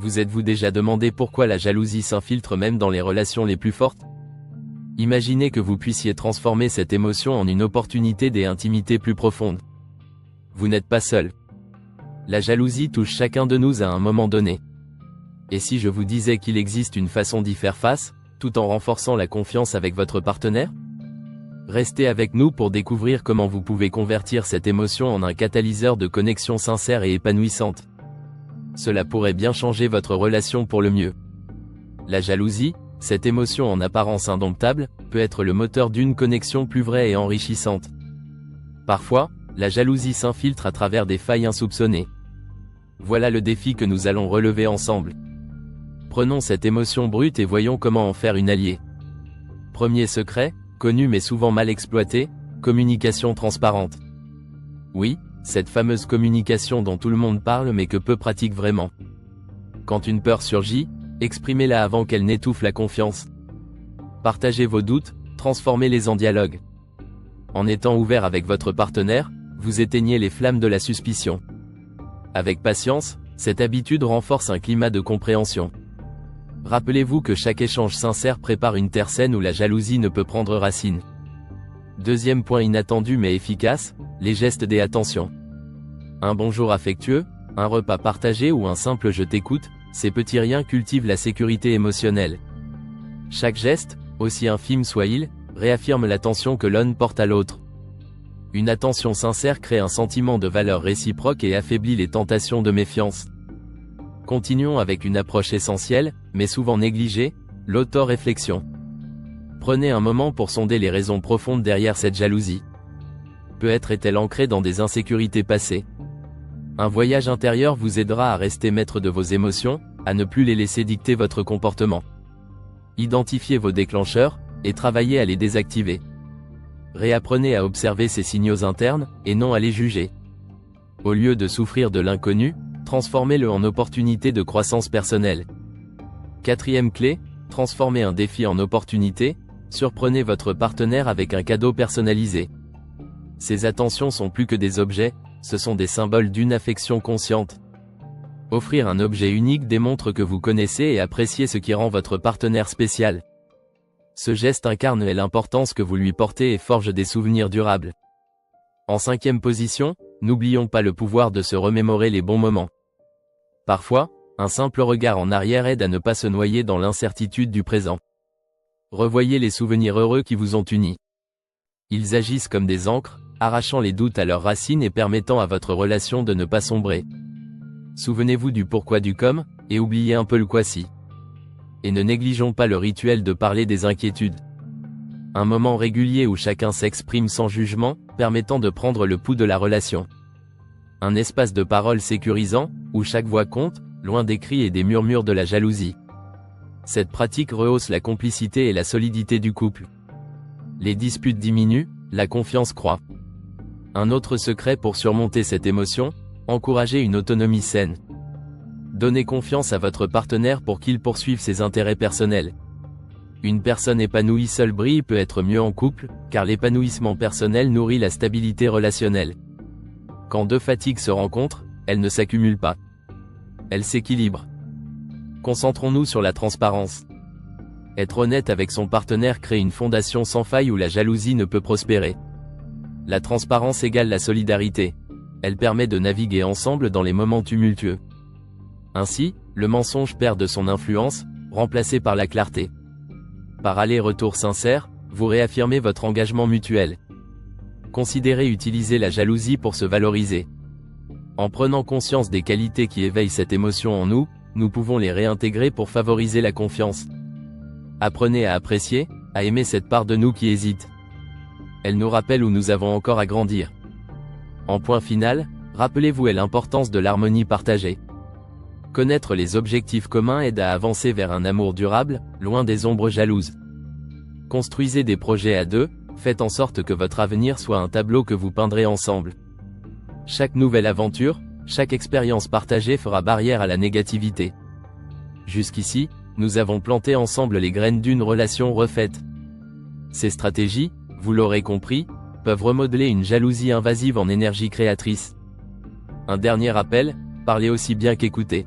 Vous êtes-vous déjà demandé pourquoi la jalousie s'infiltre même dans les relations les plus fortes? Imaginez que vous puissiez transformer cette émotion en une opportunité des intimités plus profondes. Vous n'êtes pas seul. La jalousie touche chacun de nous à un moment donné. Et si je vous disais qu'il existe une façon d'y faire face, tout en renforçant la confiance avec votre partenaire? Restez avec nous pour découvrir comment vous pouvez convertir cette émotion en un catalyseur de connexion sincère et épanouissante. Cela pourrait bien changer votre relation pour le mieux. La jalousie, cette émotion en apparence indomptable, peut être le moteur d'une connexion plus vraie et enrichissante. Parfois, la jalousie s'infiltre à travers des failles insoupçonnées. Voilà le défi que nous allons relever ensemble. Prenons cette émotion brute et voyons comment en faire une alliée. Premier secret, connu mais souvent mal exploité, communication transparente. Oui, cette fameuse communication dont tout le monde parle mais que peu pratique vraiment. Quand une peur surgit, exprimez-la avant qu'elle n'étouffe la confiance. Partagez vos doutes, transformez-les en dialogue. En étant ouvert avec votre partenaire, vous éteignez les flammes de la suspicion. Avec patience, cette habitude renforce un climat de compréhension. Rappelez-vous que chaque échange sincère prépare une terre saine où la jalousie ne peut prendre racine. Deuxième point inattendu mais efficace, les gestes des attentions. Un bonjour affectueux, un repas partagé ou un simple je t'écoute, ces petits riens cultivent la sécurité émotionnelle. Chaque geste, aussi infime soit-il, réaffirme l'attention que l'un porte à l'autre. Une attention sincère crée un sentiment de valeur réciproque et affaiblit les tentations de méfiance. Continuons avec une approche essentielle, mais souvent négligée, l'auto-réflexion. Prenez un moment pour sonder les raisons profondes derrière cette jalousie. Peut-être est-elle ancrée dans des insécurités passées. Un voyage intérieur vous aidera à rester maître de vos émotions, à ne plus les laisser dicter votre comportement. Identifiez vos déclencheurs, et travaillez à les désactiver. Réapprenez à observer ces signaux internes, et non à les juger. Au lieu de souffrir de l'inconnu, transformez-le en opportunité de croissance personnelle. Quatrième clé, transformez un défi en opportunité, surprenez votre partenaire avec un cadeau personnalisé. Ces attentions sont plus que des objets, ce sont des symboles d'une affection consciente. Offrir un objet unique démontre que vous connaissez et appréciez ce qui rend votre partenaire spécial. Ce geste incarne l'importance que vous lui portez et forge des souvenirs durables. En cinquième position, n'oublions pas le pouvoir de se remémorer les bons moments. Parfois, un simple regard en arrière aide à ne pas se noyer dans l'incertitude du présent. Revoyez les souvenirs heureux qui vous ont unis. Ils agissent comme des ancres, arrachant les doutes à leurs racines et permettant à votre relation de ne pas sombrer. Souvenez-vous du pourquoi du comment, et oubliez un peu le quoi-si. Et ne négligeons pas le rituel de parler des inquiétudes. Un moment régulier où chacun s'exprime sans jugement, permettant de prendre le pouls de la relation. Un espace de parole sécurisant, où chaque voix compte, loin des cris et des murmures de la jalousie. Cette pratique rehausse la complicité et la solidité du couple. Les disputes diminuent, la confiance croît. Un autre secret pour surmonter cette émotion, encouragez une autonomie saine. Donnez confiance à votre partenaire pour qu'il poursuive ses intérêts personnels. Une personne épanouie seule brille peut être mieux en couple, car l'épanouissement personnel nourrit la stabilité relationnelle. Quand deux fatigues se rencontrent, elles ne s'accumulent pas. Elles s'équilibrent. Concentrons-nous sur la transparence. Être honnête avec son partenaire crée une fondation sans faille où la jalousie ne peut prospérer. La transparence égale la solidarité. Elle permet de naviguer ensemble dans les moments tumultueux. Ainsi, le mensonge perd de son influence, remplacé par la clarté. Par aller-retour sincère, vous réaffirmez votre engagement mutuel. Considérez utiliser la jalousie pour se valoriser. En prenant conscience des qualités qui éveillent cette émotion en nous, nous pouvons les réintégrer pour favoriser la confiance. Apprenez à apprécier, à aimer cette part de nous qui hésite. Elle nous rappelle où nous avons encore à grandir. En point final, rappelez-vous l'importance de l'harmonie partagée. Connaître les objectifs communs aide à avancer vers un amour durable, loin des ombres jalouses. Construisez des projets à deux, faites en sorte que votre avenir soit un tableau que vous peindrez ensemble. Chaque nouvelle aventure, chaque expérience partagée fera barrière à la négativité. Jusqu'ici, nous avons planté ensemble les graines d'une relation refaite. Ces stratégies, vous l'aurez compris, peuvent remodeler une jalousie invasive en énergie créatrice. Un dernier rappel, parlez aussi bien qu'écoutez.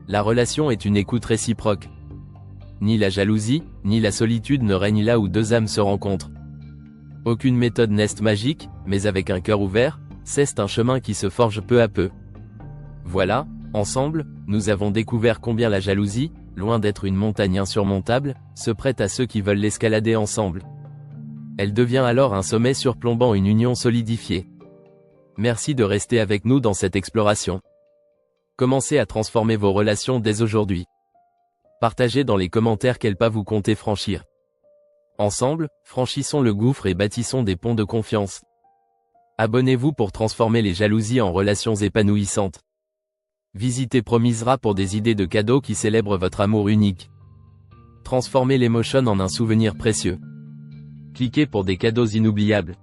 La relation est une écoute réciproque. Ni la jalousie, ni la solitude ne règnent là où deux âmes se rencontrent. Aucune méthode n'est magique, mais avec un cœur ouvert, c'est un chemin qui se forge peu à peu. Voilà, ensemble, nous avons découvert combien la jalousie, loin d'être une montagne insurmontable, se prête à ceux qui veulent l'escalader ensemble. Elle devient alors un sommet surplombant une union solidifiée. Merci de rester avec nous dans cette exploration. Commencez à transformer vos relations dès aujourd'hui. Partagez dans les commentaires quel pas vous comptez franchir. Ensemble, franchissons le gouffre et bâtissons des ponts de confiance. Abonnez-vous pour transformer les jalousies en relations épanouissantes. Visitez Promisera pour des idées de cadeaux qui célèbrent votre amour unique. Transformez l'émotion en un souvenir précieux. Cliquez pour des cadeaux inoubliables.